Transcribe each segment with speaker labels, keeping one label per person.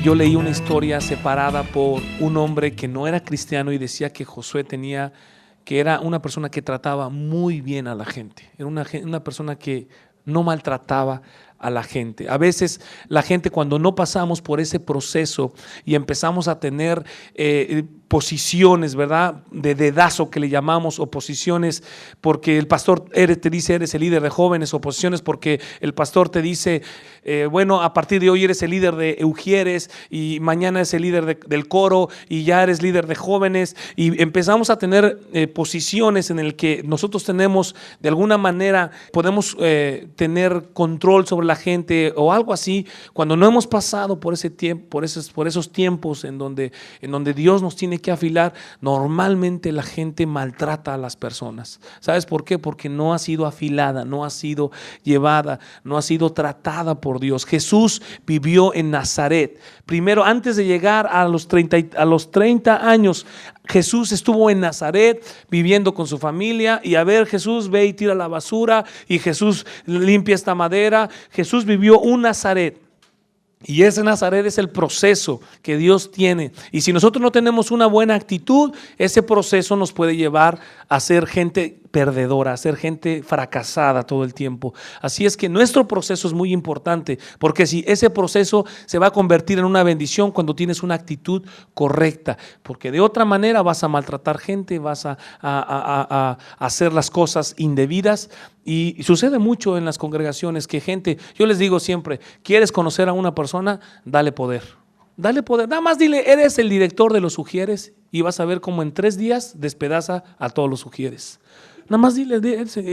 Speaker 1: Yo leí una historia separada por un hombre que no era cristiano y decía que Josué que era una persona que trataba muy bien a la gente. Era una persona que no maltrataba a la gente. A veces la gente, cuando no pasamos por ese proceso y empezamos a tener posiciones, ¿verdad? De dedazo que le llamamos, o posiciones porque el pastor te dice eres el líder de jóvenes, o posiciones porque el pastor te dice bueno, a partir de hoy eres el líder de Ujieres y mañana es el líder del coro y ya eres líder de jóvenes, y empezamos a tener posiciones en el que nosotros tenemos, de alguna manera podemos tener control sobre la gente o algo así, cuando no hemos pasado por ese tiempo, por esos tiempos en donde Dios nos tiene que afilar. Normalmente la gente maltrata a las personas. ¿Sabes por qué? Porque no ha sido afilada, no ha sido llevada, no ha sido tratada por Dios. Jesús vivió en Nazaret. Primero, antes de llegar a los 30 años, Jesús estuvo en Nazaret viviendo con su familia, y a ver, Jesús ve y tira la basura, y Jesús limpia esta madera. Jesús vivió un Nazaret. Y ese Nazaret es el proceso que Dios tiene. Y si nosotros no tenemos una buena actitud, ese proceso nos puede llevar a ser gente perdedora, a ser gente fracasada todo el tiempo. Así es que nuestro proceso es muy importante, porque si ese proceso se va a convertir en una bendición cuando tienes una actitud correcta, porque de otra manera vas a maltratar gente, vas a hacer las cosas indebidas. Y sucede mucho en las congregaciones que gente, yo les digo siempre, ¿quieres conocer a una persona? Dale poder. Dale poder. Nada más dile, eres el director de los Ujieres, y vas a ver cómo en 3 días despedaza a todos los Ujieres. Nada más dile,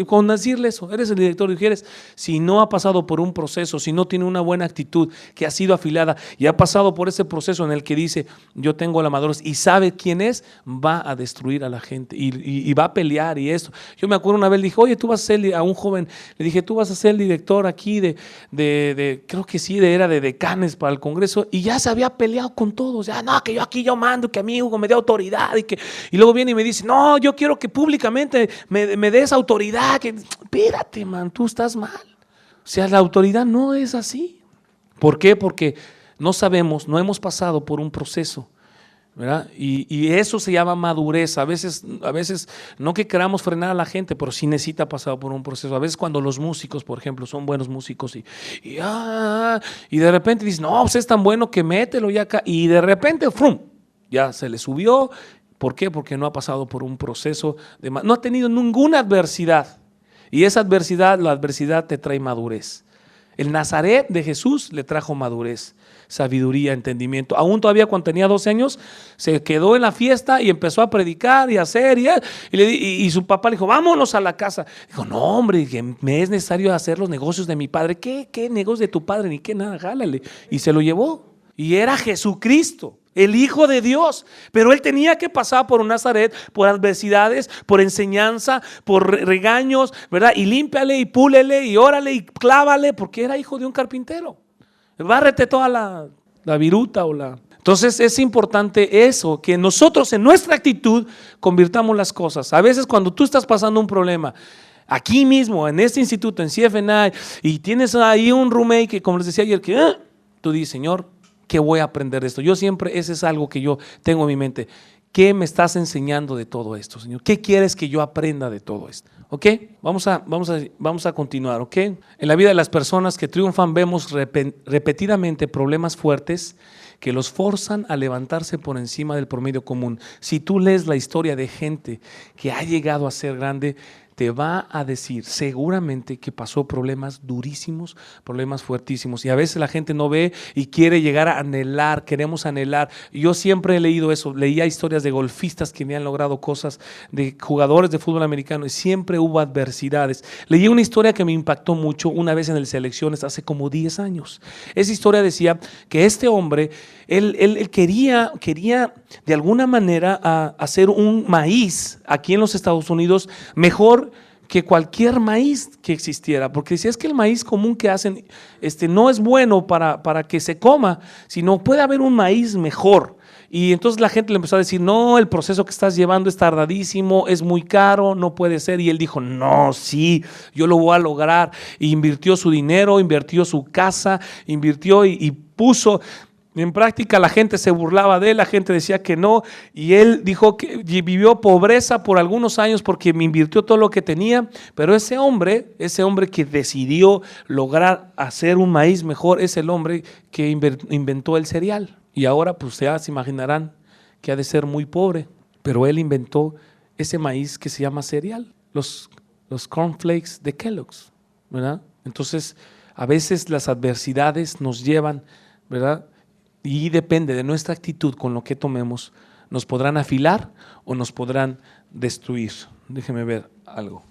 Speaker 1: con decirle eso, eres el director de Ujieres. Si no ha pasado por un proceso, si no tiene una buena actitud, que ha sido afilada y ha pasado por ese proceso en el que dice, yo tengo la madurez, y sabe quién es, va a destruir a la gente y va a pelear y esto. Yo me acuerdo una vez, le dije, oye, tú vas a ser, a un joven, le dije, tú vas a ser el director aquí creo que sí, era de decanes para el Congreso, y ya se había peleado con todos. Ya, no, que yo mando, que a mí Hugo me dé autoridad, y luego viene y me dice, no, yo quiero que públicamente me des autoridad. Espérate, man, tú estás mal. O sea, la autoridad no es así. ¿Por qué? Porque no sabemos, no hemos pasado por un proceso, ¿verdad? Y eso se llama madurez. A veces no que queramos frenar a la gente, pero sí necesita pasar por un proceso. A veces cuando los músicos, por ejemplo, son buenos músicos y de repente dicen, no, pues es tan bueno que mételo ya acá, y de repente, ¡frum!, ya se le subió. ¿Por qué? Porque no ha pasado por un proceso, no ha tenido ninguna adversidad. Y esa adversidad, la adversidad te trae madurez. El Nazaret de Jesús le trajo madurez, sabiduría, entendimiento. Aún todavía cuando tenía 12 años, se quedó en la fiesta y empezó a predicar y a hacer. Y su papá le dijo, vámonos a la casa. Dijo, no, hombre, que me es necesario hacer los negocios de mi padre. ¿Qué negocios de tu padre? Ni qué nada, jálale. Y se lo llevó. Y era Jesucristo, el Hijo de Dios, pero él tenía que pasar por un Nazaret, por adversidades, por enseñanza, por regaños, ¿verdad? Y límpiale y púlele y órale y clávale, porque era hijo de un carpintero. Bárrete toda la viruta Entonces es importante eso, que nosotros en nuestra actitud convirtamos las cosas. A veces cuando tú estás pasando un problema, aquí mismo, en este instituto, en CFNI, y tienes ahí un roommate que, como les decía ayer, que tú dices, Señor, ¿qué voy a aprender de esto? Yo siempre, ese es algo que yo tengo en mi mente. ¿Qué me estás enseñando de todo esto, Señor? ¿Qué quieres que yo aprenda de todo esto? ¿Ok? Vamos a continuar, ¿ok? En la vida de las personas que triunfan vemos repetidamente problemas fuertes que los forzan a levantarse por encima del promedio común. Si tú lees la historia de gente que ha llegado a ser grande, te va a decir seguramente que pasó problemas durísimos, problemas fuertísimos, y a veces la gente no ve y quiere llegar a anhelar, queremos anhelar. Yo siempre he leído eso, leía historias de golfistas que habían logrado cosas, de jugadores de fútbol americano, y siempre hubo adversidades. Leí una historia que me impactó mucho una vez en el Selecciones hace como 10 años. Esa historia decía que este hombre, él quería de alguna manera hacer un maíz aquí en los Estados Unidos mejor que cualquier maíz que existiera, porque decía, es que el maíz común que hacen no es bueno para que se coma, sino puede haber un maíz mejor. Y entonces la gente le empezó a decir, no, el proceso que estás llevando es tardadísimo, es muy caro, no puede ser. Y él dijo, no, sí, yo lo voy a lograr. Y invirtió su dinero, invirtió su casa, invirtió y puso. En práctica la gente se burlaba de él, la gente decía que no, y él dijo que vivió pobreza por algunos años porque me invirtió todo lo que tenía, pero ese hombre que decidió lograr hacer un maíz mejor, es el hombre que inventó el cereal. Y ahora pues ya se imaginarán que ha de ser muy pobre, pero él inventó ese maíz que se llama cereal, los cornflakes de Kellogg's, ¿verdad? Entonces, a veces las adversidades nos llevan, ¿verdad? Y depende de nuestra actitud con lo que tomemos, nos podrán afilar o nos podrán destruir. Déjeme ver algo.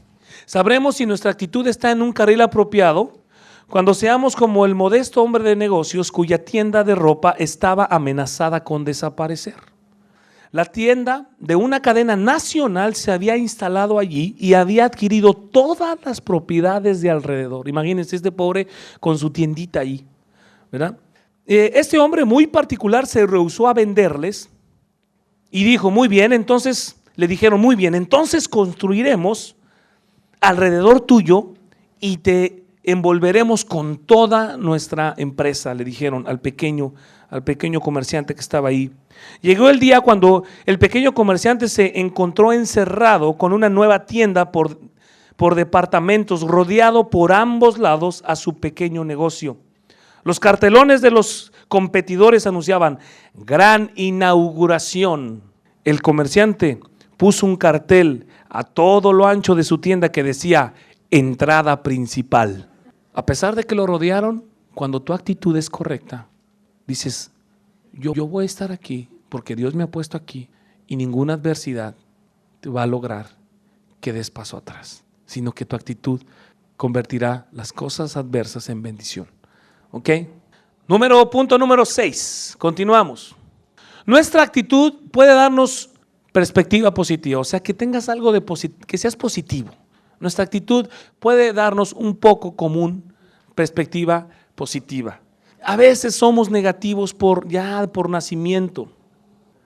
Speaker 1: Sabremos si nuestra actitud está en un carril apropiado cuando seamos como el modesto hombre de negocios cuya tienda de ropa estaba amenazada con desaparecer. La tienda de una cadena nacional se había instalado allí y había adquirido todas las propiedades de alrededor. Imagínense este pobre con su tiendita allí, ¿verdad? Este hombre muy particular se rehusó a venderles y dijo, muy bien, entonces le dijeron, muy bien, entonces construiremos alrededor tuyo y te envolveremos con toda nuestra empresa, le dijeron al pequeño comerciante que estaba ahí. Llegó el día cuando el pequeño comerciante se encontró encerrado con una nueva tienda por departamentos, rodeado por ambos lados a su pequeño negocio. Los cartelones de los competidores anunciaban gran inauguración. El comerciante puso un cartel a todo lo ancho de su tienda que decía entrada principal. A pesar de que lo rodearon, cuando tu actitud es correcta, dices, yo voy a estar aquí porque Dios me ha puesto aquí y ninguna adversidad te va a lograr que des paso atrás, sino que tu convertirá las cosas adversas en bendición. ¿Ok? Punto número 6. Continuamos. Nuestra actitud puede darnos perspectiva positiva, o sea, que tengas algo de que seas positivo. Nuestra actitud puede darnos un poco común perspectiva positiva. A veces somos negativos por nacimiento.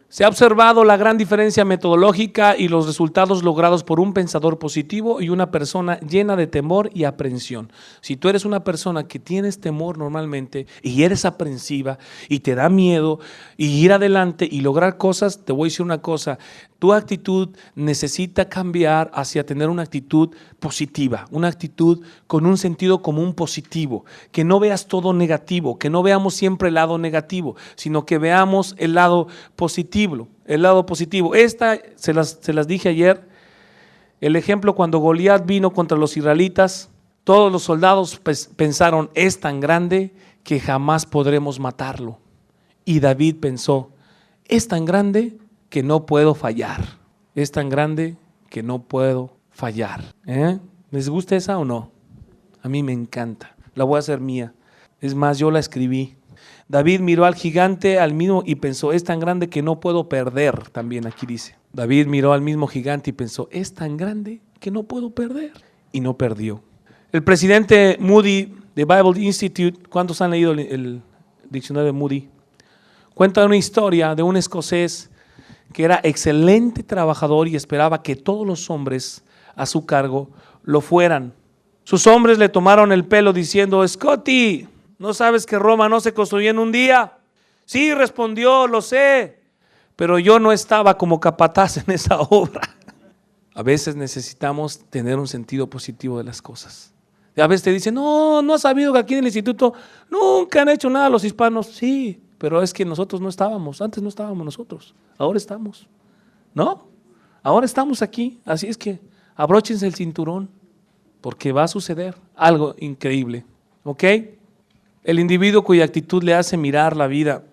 Speaker 1: Se ha observado la gran diferencia metodológica y los resultados logrados por un pensador positivo y una persona llena de temor y aprensión. Si tú eres una persona que tienes temor normalmente y eres aprensiva y te da miedo y ir adelante y lograr cosas, te voy a decir una cosa, tu actitud necesita cambiar hacia tener una actitud positiva, una actitud con un sentido común positivo, que no veas todo negativo, que no veamos siempre el lado negativo, sino que veamos el lado positivo. Esta se las dije ayer, el ejemplo cuando Goliat vino contra los israelitas, todos los soldados pensaron, es tan grande que jamás podremos matarlo. Y David pensó, es tan grande que no puedo fallar. Es tan grande que no puedo fallar. ¿Les gusta esa o no? A mí me encanta. La voy a hacer mía. Es más, yo la escribí. David miró al gigante al mismo y pensó, es tan grande que no puedo perder. También aquí dice. David miró al mismo gigante y pensó, es tan grande que no puedo perder. Y no perdió. El presidente Moody de Bible Institute, ¿cuántos han leído el diccionario de Moody? Cuenta una historia de un escocés que era excelente trabajador y esperaba que todos los hombres a su cargo lo fueran. Sus hombres le tomaron el pelo diciendo, Scotty, ¿no sabes que Roma no se construyó en un día? Sí, respondió, lo sé, pero yo no estaba como capataz en esa obra. A veces necesitamos tener un sentido positivo de las cosas. A veces te dicen, no has sabido que aquí en el instituto nunca han hecho nada los hispanos. Sí, pero es que nosotros no estábamos, antes no estábamos nosotros, ahora estamos, ¿no? Ahora estamos aquí, así es que abróchense el cinturón, porque va a suceder algo increíble, ¿ok? El individuo cuya actitud le hace mirar la vida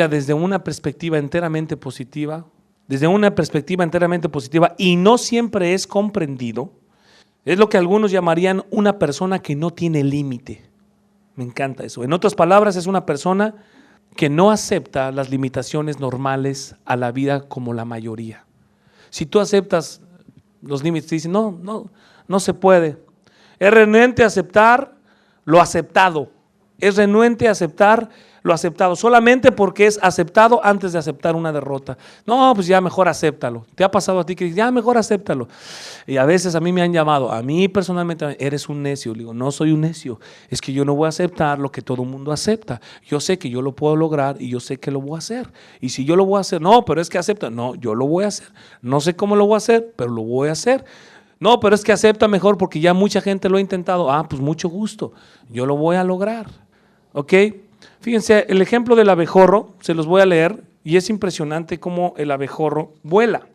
Speaker 1: desde una perspectiva enteramente positiva, y no siempre es comprendido, es lo que algunos llamarían una persona que no tiene límite. Me encanta eso. En otras palabras, es una persona que no acepta las limitaciones normales a la vida como la mayoría. Si tú aceptas los límites, te dicen, no se puede. Es renuente a aceptar lo aceptado. es renuente a aceptar lo aceptado, solamente porque es aceptado antes de aceptar una derrota. No, pues ya mejor acéptalo. ¿Te ha pasado a ti que dices, ya mejor acéptalo? Y a veces a mí me han llamado, a mí personalmente, eres un necio. Le digo, no soy un necio, es que yo no voy a aceptar lo que todo el mundo acepta. Yo sé que yo lo puedo lograr y yo sé que lo voy a hacer. Y si yo lo voy a hacer, no, pero es que acepta. No, yo lo voy a hacer. No sé cómo lo voy a hacer, pero lo voy a hacer. No, pero es que acepta mejor porque ya mucha gente lo ha intentado. Ah, pues mucho gusto, yo lo voy a lograr. ¿Ok? Fíjense, el ejemplo del abejorro, se los voy a leer y es impresionante cómo el abejorro vuela.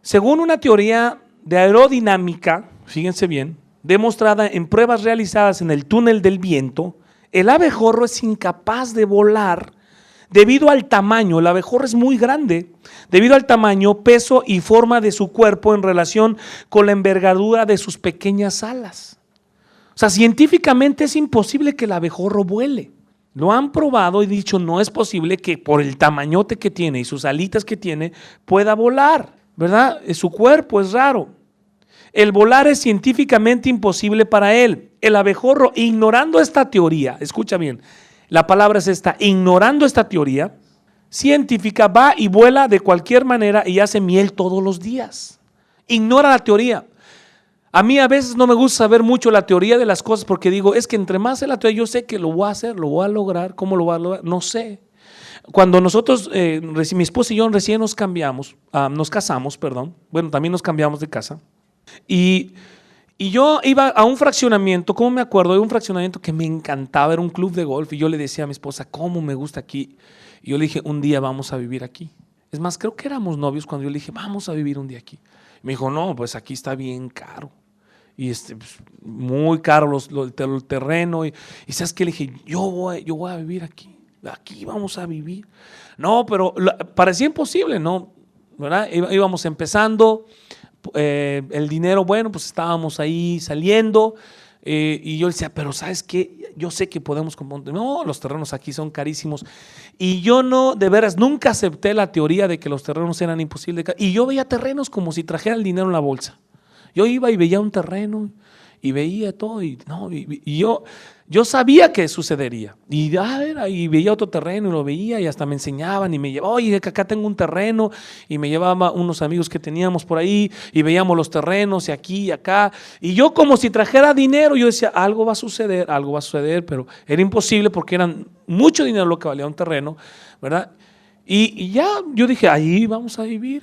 Speaker 1: Según una teoría de aerodinámica, fíjense bien, demostrada en pruebas realizadas en el túnel del viento, el abejorro es incapaz de volar debido al tamaño. El abejorro es muy grande, debido al tamaño, peso y forma de su cuerpo en relación con la envergadura de sus pequeñas alas. O sea, científicamente es imposible que el abejorro vuele. Lo han probado y dicho, no es posible que por el tamañote que tiene y sus alitas que tiene pueda volar, ¿verdad? Su cuerpo es raro. El volar es científicamente imposible para él. El abejorro, ignorando esta teoría, escucha bien, la palabra es esta, ignorando esta teoría científica, va y vuela de cualquier manera y hace miel todos los días. Ignora la teoría. A mí a veces no me gusta saber mucho la teoría de las cosas porque digo, es que entre más sé la teoría, yo sé que lo voy a hacer, lo voy a lograr. ¿Cómo lo voy a lograr? No sé. Cuando nosotros, mi esposa y yo recién nos casamos, bueno, también nos cambiamos de casa, y yo iba a un fraccionamiento, ¿cómo me acuerdo? De un fraccionamiento que me encantaba, era un club de golf, y yo le decía a mi esposa, ¿cómo me gusta aquí? Y yo le dije, un día vamos a vivir aquí. Es más, creo que éramos novios cuando yo le dije, vamos a vivir un día aquí. Me dijo, no, pues aquí está bien caro. Y pues, muy caro el terreno. Y ¿sabes qué? Le dije, yo voy a vivir aquí. Aquí vamos a vivir. No, pero parecía imposible, ¿no? ¿Verdad? Íbamos empezando. El dinero, bueno, pues estábamos ahí saliendo. Y yo decía, pero ¿sabes qué? Yo sé que podemos comprar. No, los terrenos aquí son carísimos. Y yo no, de veras, nunca acepté la teoría de que los terrenos eran imposibles. Y yo veía terrenos como si trajera el dinero en la bolsa. Yo iba y veía un terreno y veía todo y yo sabía que sucedería. Y veía otro terreno y lo veía y hasta me enseñaban y me llevaban, oye, que acá tengo un terreno, y me llevaba unos amigos que teníamos por ahí y veíamos los terrenos y aquí y acá. Y yo como si trajera dinero, yo decía, algo va a suceder, pero era imposible porque eran mucho dinero lo que valía un terreno, ¿verdad? Y ya yo dije, ahí vamos a vivir.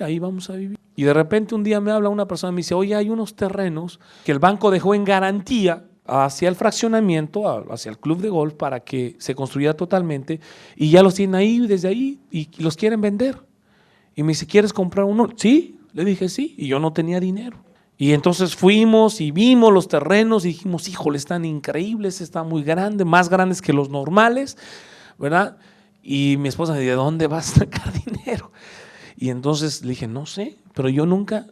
Speaker 1: Y de repente un día me habla una persona y me dice, oye, hay unos terrenos que el banco dejó en garantía hacia el fraccionamiento, hacia el club de golf, para que se construyera totalmente, y ya los tienen ahí, desde ahí, y los quieren vender. Y me dice, ¿quieres comprar uno? Sí, le dije sí, y yo no tenía dinero. Y entonces fuimos y vimos los terrenos y dijimos, híjole, están increíbles, están muy grandes, más grandes que los normales, ¿verdad? Y mi esposa me dice, ¿de dónde vas a sacar dinero? Y entonces le dije, no sé, pero yo nunca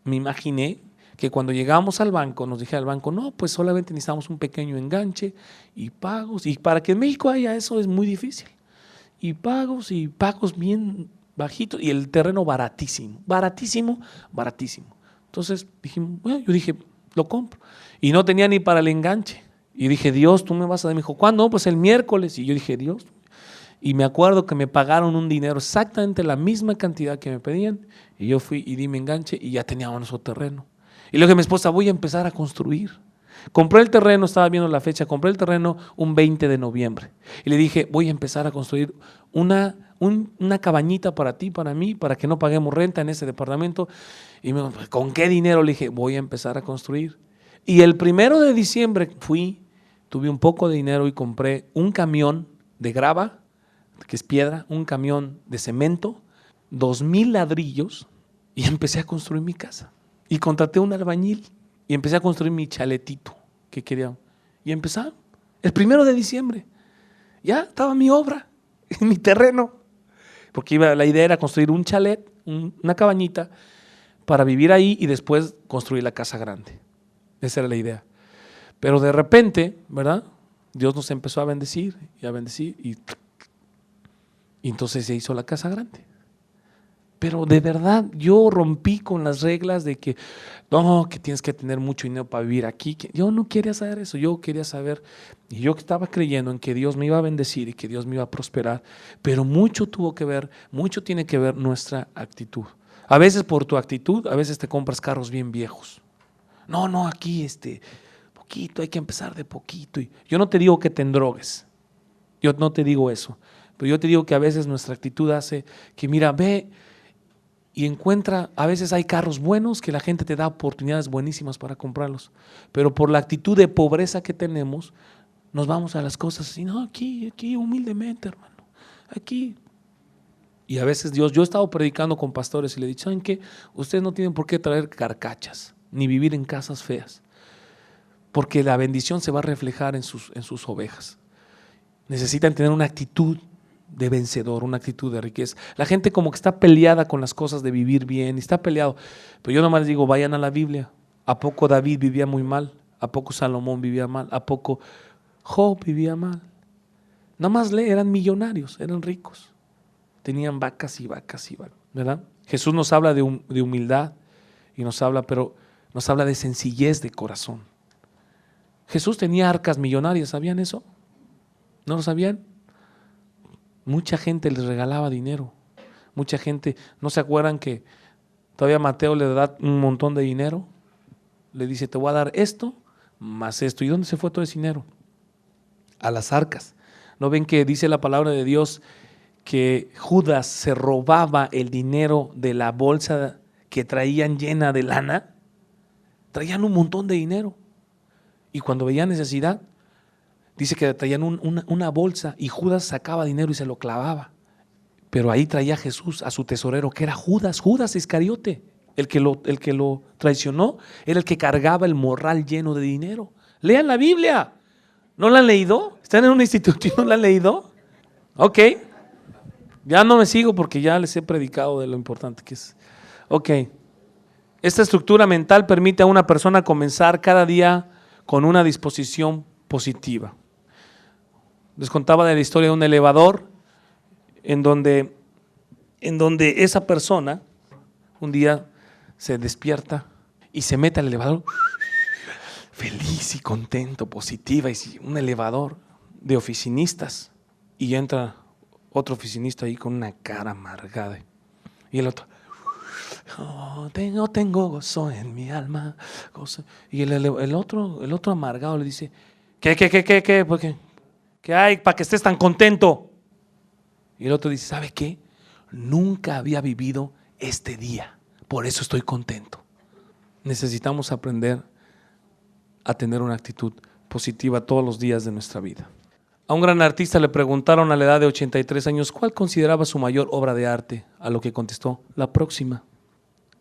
Speaker 1: me imaginé que cuando llegamos al banco, nos dijera el banco, no, pues solamente necesitamos un pequeño enganche y pagos. Y para que en México haya eso es muy difícil. Y pagos bien bajitos y el terreno baratísimo. Entonces dijimos, bueno, yo dije, lo compro. Y no tenía ni para el enganche. Y dije, Dios, tú me vas a dar. Me dijo, ¿cuándo? Pues el miércoles. Y yo dije, Dios. Y me acuerdo que me pagaron un dinero, exactamente la misma cantidad que me pedían. Y yo fui y di mi enganche y ya teníamos nuestro terreno. Y luego mi esposa, voy a empezar a construir. Compré el terreno, estaba viendo la fecha, compré el terreno un 20 de noviembre. Y le dije, voy a empezar a construir una cabañita para ti, para mí, para que no paguemos renta en ese departamento. Y me dijo, ¿con qué dinero? Le dije, voy a empezar a construir. Y el 1 de diciembre tuve un poco de dinero y compré un camión de grava, que es piedra, un camión de cemento, 2,000 ladrillos, y empecé a construir mi casa. Y contraté un albañil y empecé a construir mi chaletito que quería. Y empezaron. El 1 de diciembre ya estaba mi obra en mi terreno. Porque la idea era construir un chalet, una cabañita, para vivir ahí y después construir la casa grande. Esa era la idea. Pero de repente, ¿verdad? Dios nos empezó a bendecir y a bendecir y entonces se hizo la casa grande. Pero de verdad yo rompí con las reglas de que no, que tienes que tener mucho dinero para vivir aquí. Yo no quería saber eso, yo quería saber, y yo estaba creyendo en que Dios me iba a bendecir y que Dios me iba a prosperar, pero mucho tiene que ver nuestra actitud. A veces por tu actitud, a veces te compras carros bien viejos. No, aquí poquito, hay que empezar de poquito. Y yo no te digo que te endrogues, yo no te digo eso, pero yo te digo que a veces nuestra actitud hace que, mira, ve y encuentra, a veces hay carros buenos que la gente te da oportunidades buenísimas para comprarlos, pero por la actitud de pobreza que tenemos, nos vamos a las cosas así, no, aquí humildemente, hermano, aquí. Y a veces yo he estado predicando con pastores y le he dicho, ¿saben qué? Ustedes no tienen por qué traer carcachas, ni vivir en casas feas, porque la bendición se va a reflejar en sus ovejas. Necesitan tener una actitud de vencedor, una actitud de riqueza. La gente como que está peleada con las cosas de vivir bien, y está peleado, pero yo nomás les digo, vayan a la Biblia. ¿A poco David vivía muy mal? ¿A poco Salomón vivía mal? ¿A poco Job vivía mal? Nada más eran millonarios, eran ricos, tenían vacas y vacas y vacas, ¿verdad? Jesús nos habla de humildad y nos habla de sencillez de corazón. Jesús tenía arcas millonarias, ¿sabían eso? ¿No lo sabían? Mucha gente les regalaba dinero. Mucha gente, ¿no se acuerdan que todavía Mateo le da un montón de dinero? Le dice, te voy a dar esto más esto. ¿Y dónde se fue todo ese dinero? A las arcas. ¿No ven que dice la palabra de Dios que Judas se robaba el dinero de la bolsa que traían llena de lana? Traían un montón de dinero. Y cuando veían necesidad, dice que traían una bolsa y Judas sacaba dinero y se lo clavaba. Pero ahí traía Jesús a su tesorero, que era Judas Iscariote. El que lo traicionó era el que cargaba el morral lleno de dinero. Lean la Biblia. ¿No la han leído? ¿Están en un instituto y no la han leído? Ok. Ya no me sigo porque ya les he predicado de lo importante que es. Ok. Esta estructura mental permite a una persona comenzar cada día con una disposición positiva. Les contaba de la historia de un elevador en donde esa persona un día se despierta y se mete al elevador feliz y contento, positiva, y un elevador de oficinistas, y entra otro oficinista ahí con una cara amargada y el otro, tengo gozo en mi alma, gozo. Y el otro amargado le dice, ¿qué? ¿Por qué? ¿Qué hay para que estés tan contento? Y el otro dice, ¿sabe qué? Nunca había vivido este día, por eso estoy contento. Necesitamos aprender a tener una actitud positiva todos los días de nuestra vida. A un gran artista le preguntaron a la edad de 83 años cuál consideraba su mayor obra de arte, a lo que contestó, la próxima.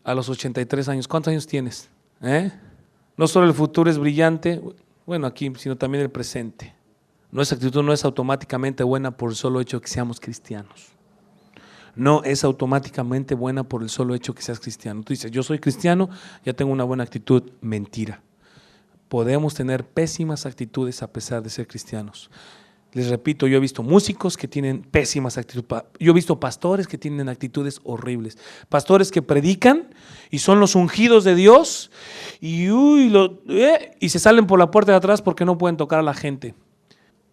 Speaker 1: A los 83 años, ¿cuántos años tienes? No solo el futuro es brillante, bueno, aquí, sino también el presente. Nuestra actitud no es automáticamente buena por el solo hecho de que seamos cristianos. No es automáticamente buena por el solo hecho de que seas cristiano. Tú dices, yo soy cristiano, ya tengo una buena actitud. Mentira. Podemos tener pésimas actitudes a pesar de ser cristianos. Les repito, yo he visto músicos que tienen pésimas actitudes. Yo he visto pastores que tienen actitudes horribles. Pastores que predican y son los ungidos de Dios y se salen por la puerta de atrás porque no pueden tocar a la gente.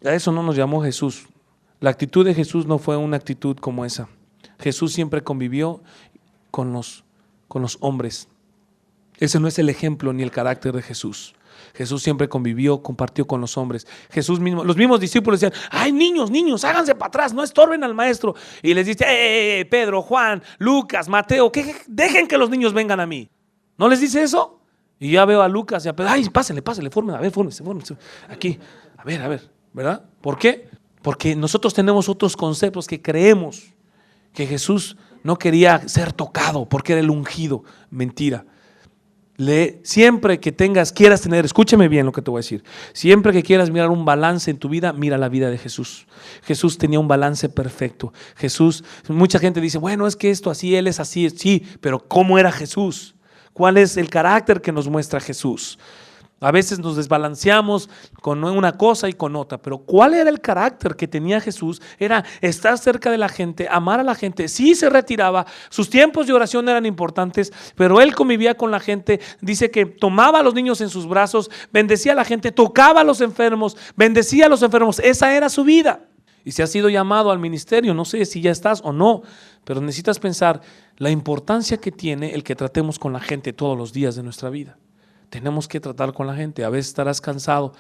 Speaker 1: A eso no nos llamó Jesús. La actitud de Jesús no fue una actitud como esa. Jesús siempre convivió con los hombres. Ese no es el ejemplo ni el carácter de Jesús. Jesús siempre convivió, compartió con los hombres. Jesús mismo, los mismos discípulos decían, ay, niños, háganse para atrás, no estorben al maestro. Y les dice, Pedro, Juan, Lucas, Mateo, dejen que los niños vengan a mí. ¿No les dice eso? Y ya veo a Lucas y a Pedro, ay, pásenle, fórmense. Aquí, a ver, ¿verdad? ¿Por qué? Porque nosotros tenemos otros conceptos que creemos que Jesús no quería ser tocado porque era el ungido. Mentira. Siempre que quieras tener, escúchame bien lo que te voy a decir, siempre que quieras mirar un balance en tu vida, mira la vida de Jesús. Jesús tenía un balance perfecto. Jesús, mucha gente dice, bueno, es que esto así, Él es así, sí, pero ¿cómo era Jesús? ¿Cuál es el carácter que nos muestra Jesús? A veces nos desbalanceamos con una cosa y con otra, pero ¿cuál era el carácter que tenía Jesús? Era estar cerca de la gente, amar a la gente. Sí se retiraba, sus tiempos de oración eran importantes, pero él convivía con la gente. Dice que tomaba a los niños en sus brazos, bendecía a la gente, tocaba a los enfermos, bendecía a los enfermos. Esa era su vida. Y si has sido llamado al ministerio, no sé si ya estás o no, pero necesitas pensar la importancia que tiene el que tratemos con la gente todos los días de nuestra vida. Tenemos que tratar con la gente. A veces estarás cansado,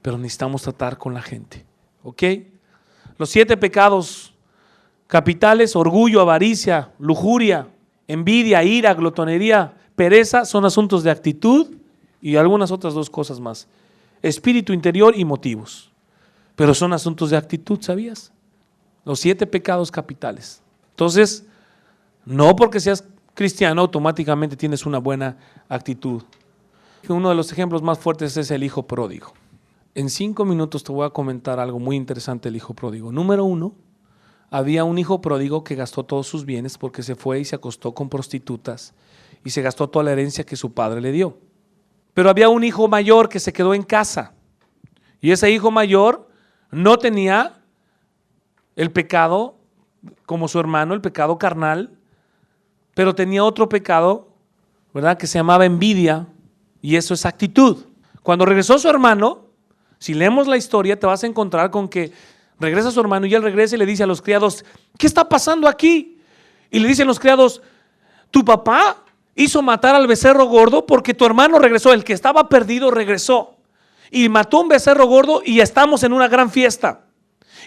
Speaker 1: pero necesitamos tratar con la gente. ¿Ok? Los 7 pecados capitales: orgullo, avaricia, lujuria, envidia, ira, glotonería, pereza, son asuntos de actitud y algunas otras 2 cosas más: espíritu interior y motivos. Pero son asuntos de actitud, ¿sabías? Los 7 pecados capitales. Entonces, no porque seas cristiano automáticamente tienes una buena actitud. Uno de los ejemplos más fuertes es el hijo pródigo. En 5 minutos te voy a comentar algo muy interesante del hijo pródigo. Número 1, había un hijo pródigo que gastó todos sus bienes porque se fue y se acostó con prostitutas y se gastó toda la herencia que su padre le dio. Pero había un hijo mayor que se quedó en casa y ese hijo mayor no tenía el pecado como su hermano, el pecado carnal, pero tenía otro pecado, ¿verdad?, que se llamaba envidia. Y eso es actitud. Cuando regresó su hermano, si leemos la historia, te vas a encontrar con que regresa su hermano y él regresa y le dice a los criados: ¿qué está pasando aquí? Y le dicen los criados: tu papá hizo matar al becerro gordo porque tu hermano regresó, el que estaba perdido regresó y mató un becerro gordo y estamos en una gran fiesta.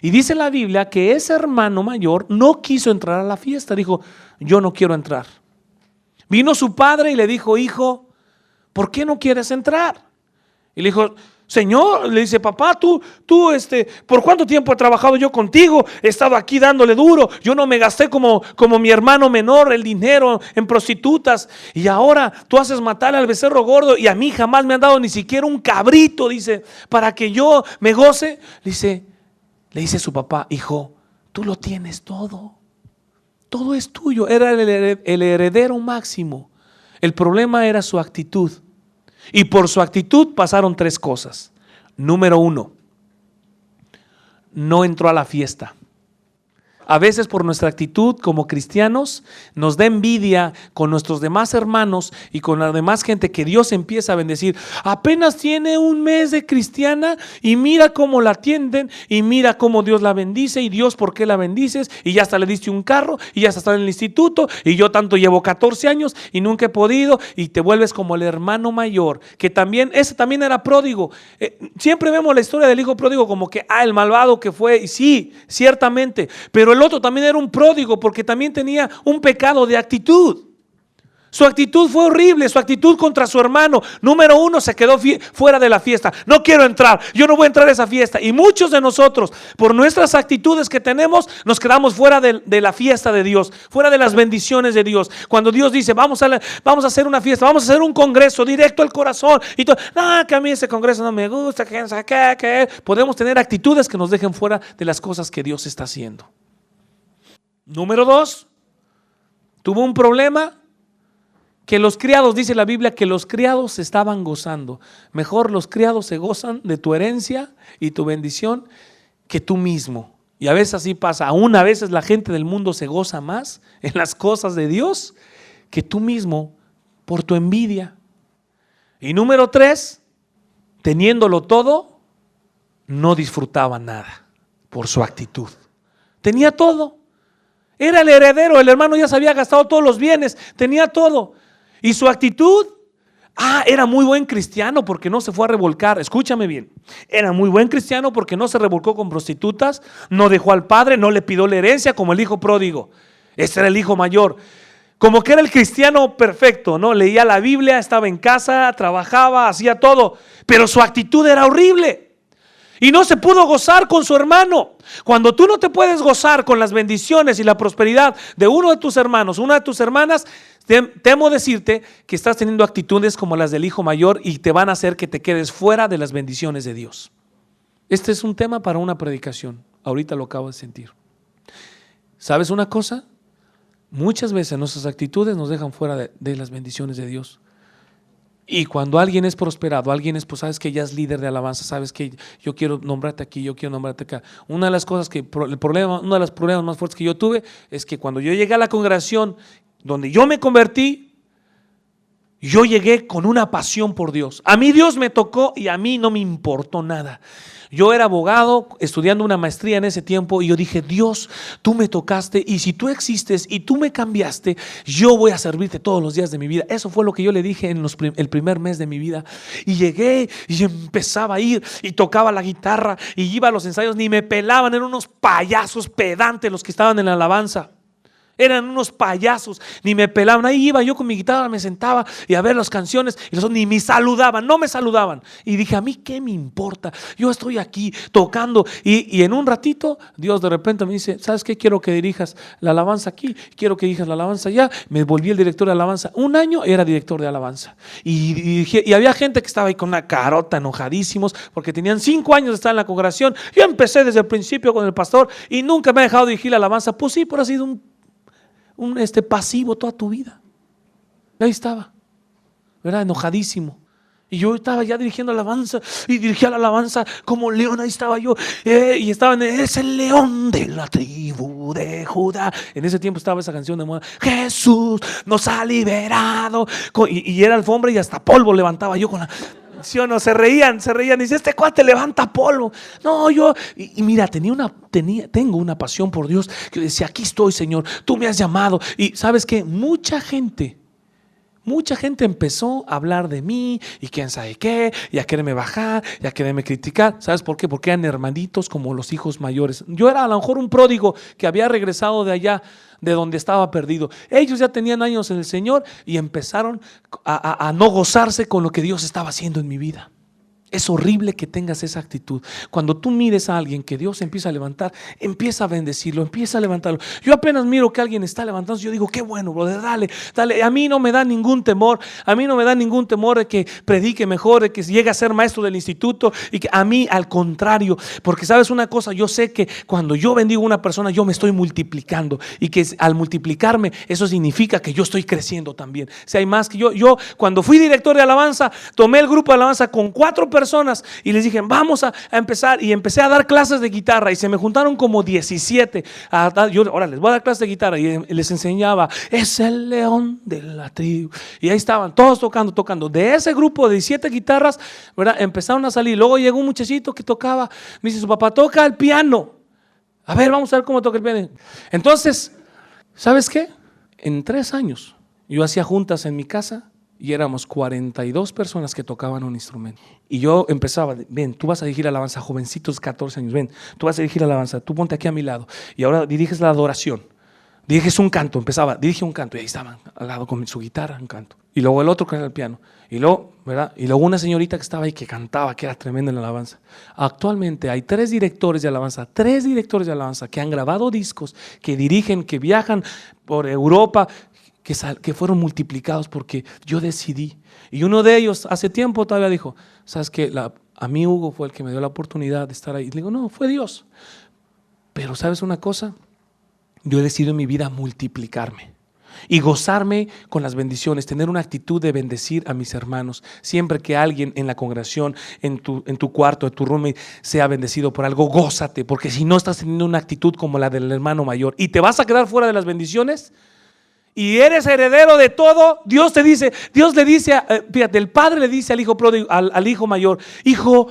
Speaker 1: Y dice la Biblia que ese hermano mayor no quiso entrar a la fiesta, dijo: yo no quiero entrar. Vino su padre y le dijo: hijo, ¿por qué no quieres entrar? Y le dijo: Señor, le dice, papá, tú, ¿por cuánto tiempo he trabajado yo contigo? He estado aquí dándole duro, yo no me gasté como mi hermano menor el dinero en prostitutas y ahora tú haces matar al becerro gordo y a mí jamás me han dado ni siquiera un cabrito, dice, para que yo me goce. Le dice su papá: hijo, tú lo tienes todo es tuyo. Era el heredero máximo. El problema era su actitud. Y por su actitud pasaron 3 cosas. Número 1, no entró a la fiesta. A veces por nuestra actitud como cristianos nos da envidia con nuestros demás hermanos y con la demás gente que Dios empieza a bendecir. Apenas tiene un mes de cristiana y mira cómo la atienden y mira cómo Dios la bendice y Dios, ¿por qué la bendices? Y ya hasta le diste un carro y ya está en el instituto y yo tanto llevo 14 años y nunca he podido, y te vuelves como el hermano mayor que también, ese también era pródigo. Siempre vemos la historia del hijo pródigo como que el malvado que fue, y sí, ciertamente, pero el otro también era un pródigo porque también tenía un pecado de actitud. Su actitud fue horrible, su actitud contra su hermano. Número 1, se quedó fuera de la fiesta. No quiero entrar, yo no voy a entrar a esa fiesta. Y muchos de nosotros, por nuestras actitudes que tenemos, nos quedamos fuera de la fiesta de Dios, fuera de las bendiciones de Dios. Cuando Dios dice: vamos a hacer una fiesta, vamos a hacer un congreso directo al corazón, y todo, que a mí ese congreso no me gusta, que podemos tener actitudes que nos dejen fuera de las cosas que Dios está haciendo. Número 2, tuvo un problema que los criados, dice la Biblia, que los criados se estaban gozando. Mejor los criados se gozan de tu herencia y tu bendición que tú mismo. Y a veces así pasa. Aún a veces la gente del mundo se goza más en las cosas de Dios que tú mismo por tu envidia. Y número 3, teniéndolo todo, no disfrutaba nada por su actitud. Tenía todo. Era el heredero, el hermano ya se había gastado todos los bienes, tenía todo. Y su actitud, era muy buen cristiano porque no se fue a revolcar. Escúchame bien, era muy buen cristiano porque no se revolcó con prostitutas, no dejó al padre, no le pidió la herencia como el hijo pródigo. Ese era el hijo mayor. Como que era el cristiano perfecto, ¿no? Leía la Biblia, estaba en casa, trabajaba, hacía todo, pero su actitud era horrible. Y no se pudo gozar con su hermano. Cuando tú no te puedes gozar con las bendiciones y la prosperidad de uno de tus hermanos, una de tus hermanas, temo decirte que estás teniendo actitudes como las del hijo mayor y te van a hacer que te quedes fuera de las bendiciones de Dios. Este es un tema para una predicación. Ahorita lo acabo de sentir. ¿Sabes una cosa? Muchas veces nuestras actitudes nos dejan fuera de las bendiciones de Dios. Y cuando alguien es prosperado, alguien es, pues sabes que ya es líder de alabanza, sabes que yo quiero nombrarte aquí, yo quiero nombrarte acá. Una de las cosas uno de los problemas más fuertes que yo tuve es que cuando yo llegué a la congregación donde yo me convertí, yo llegué con una pasión por Dios. A mí Dios me tocó y a mí no me importó nada. Yo era abogado estudiando una maestría en ese tiempo y yo dije, Dios, tú me tocaste y si tú existes y tú me cambiaste, yo voy a servirte todos los días de mi vida. Eso fue lo que yo le dije en el primer mes de mi vida. Y llegué y empezaba a ir y tocaba la guitarra y iba a los ensayos, ni me pelaban, eran unos payasos pedantes los que estaban en la alabanza. Eran unos payasos, ni me pelaban. Ahí iba yo con mi guitarra, me sentaba y a ver las canciones y los ni me saludaban, no me saludaban. Y dije, a mí qué me importa, yo estoy aquí tocando. Y en un ratito Dios de repente me dice, ¿sabes qué? Quiero que dirijas la alabanza aquí, quiero que dirijas la alabanza allá. Me volví el director de alabanza. Un año era director de alabanza. Y había gente que estaba ahí con una carota, enojadísimos, porque tenían 5 años de estar en la congregación. Yo empecé desde el principio con el pastor y nunca me ha dejado dirigir la alabanza. Pues sí, pero ha sido un pasivo toda tu vida. Ahí estaba, ¿verdad? Enojadísimo. Y yo estaba ya dirigiendo alabanza y dirigía la alabanza como león. Ahí estaba yo y estaban, es el león de la tribu de Judá. En ese tiempo estaba esa canción de moda, Jesús nos ha liberado. Y era alfombra y hasta polvo levantaba yo con la... ¿Sí o no? Se reían. Y dice, este cuate levanta polvo. No, yo, y mira, tengo una pasión por Dios que decía, aquí estoy, Señor, tú me has llamado. Y sabes que mucha gente empezó a hablar de mí y quién sabe qué, y a quererme bajar, y a quererme criticar. ¿Sabes por qué? Porque eran hermanitos como los hijos mayores. Yo era a lo mejor un pródigo que había regresado de allá, de donde estaba perdido. Ellos ya tenían años en el Señor y empezaron a no gozarse con lo que Dios estaba haciendo en mi vida. Es horrible que tengas esa actitud. Cuando tú mires a alguien que Dios empieza a levantar, empieza a bendecirlo, empieza a levantarlo. Yo apenas miro que alguien está levantando, yo digo, qué bueno, brother, dale. A mí no me da ningún temor, de que predique mejor, de que llegue a ser maestro del instituto, y que a mí al contrario, porque sabes una cosa, yo sé que cuando yo bendigo a una persona, yo me estoy multiplicando, y que al multiplicarme, eso significa que yo estoy creciendo también. Si hay más que yo cuando fui director de alabanza, tomé el grupo de alabanza con 4 personas y les dije, vamos a empezar, y empecé a dar clases de guitarra y se me juntaron como 17. Ahora les voy a dar clases de guitarra y les enseñaba, es el león de la tribu, y ahí estaban todos tocando. De ese grupo de 17 guitarras, ¿verdad? Empezaron a salir. Luego llegó un muchachito que tocaba, me dice, su papá toca el piano, a ver, vamos a ver cómo toca el piano. Entonces, ¿sabes qué? En 3 años yo hacía juntas en mi casa y éramos 42 personas que tocaban un instrumento. Y yo empezaba, ven, tú vas a dirigir alabanza, jovencitos, 14 años, ven, tú vas a dirigir alabanza, tú ponte aquí a mi lado. Y ahora diriges la adoración, diriges un canto, dirige un canto. Y ahí estaban al lado con su guitarra, un canto. Y luego el otro que era el piano. Y luego, ¿verdad? Y luego una señorita que estaba ahí que cantaba, que era tremenda en la alabanza. Actualmente hay 3 directores de alabanza que han grabado discos, que dirigen, que viajan por Europa, que fueron multiplicados porque yo decidí. Y uno de ellos hace tiempo todavía dijo, ¿sabes qué? A mí Hugo fue el que me dio la oportunidad de estar ahí. Y le digo, no, fue Dios. Pero ¿sabes una cosa? Yo he decidido en mi vida multiplicarme y gozarme con las bendiciones, tener una actitud de bendecir a mis hermanos. Siempre que alguien en la congregación, en tu cuarto, en tu roommate, sea bendecido por algo, gózate, porque si no estás teniendo una actitud como la del hermano mayor y te vas a quedar fuera de las bendiciones y eres heredero de todo, Dios le dice, fíjate, el padre le dice al hijo pródigo, al hijo mayor, hijo,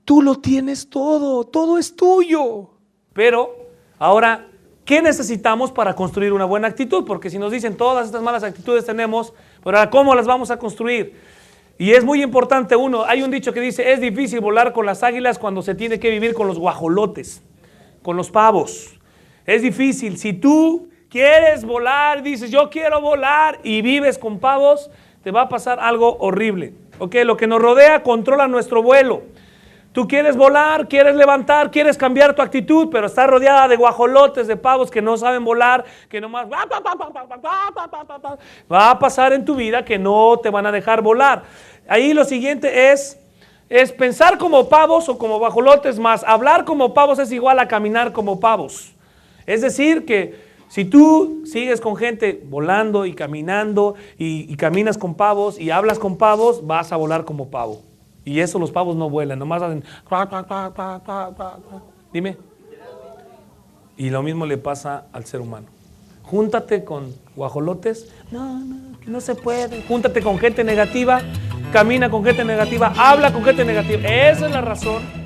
Speaker 1: tú lo tienes todo es tuyo. Pero ahora, ¿qué necesitamos para construir una buena actitud? Porque si nos dicen todas estas malas actitudes tenemos, pero ahora ¿cómo las vamos a construir? Y es muy importante hay un dicho que dice, es difícil volar con las águilas cuando se tiene que vivir con los guajolotes, con los pavos. Es difícil. Si tú quieres volar, dices yo quiero volar y vives con pavos, te va a pasar algo horrible. ¿Okay? Lo que nos rodea controla nuestro vuelo. Tú quieres volar, quieres levantar, quieres cambiar tu actitud, pero estás rodeada de guajolotes, de pavos que no saben volar, que nomás va a pasar en tu vida que no te van a dejar volar. Ahí lo siguiente es pensar como pavos o como guajolotes, más hablar como pavos es igual a caminar como pavos. Es decir, que Si tú sigues con gente volando y caminando y caminas con pavos y hablas con pavos, vas a volar como pavo. Y eso los pavos no vuelan, nomás hacen... Dime. Y lo mismo le pasa al ser humano. Júntate con guajolotes. No se puede. Júntate con gente negativa. Camina con gente negativa. Habla con gente negativa. Esa es la razón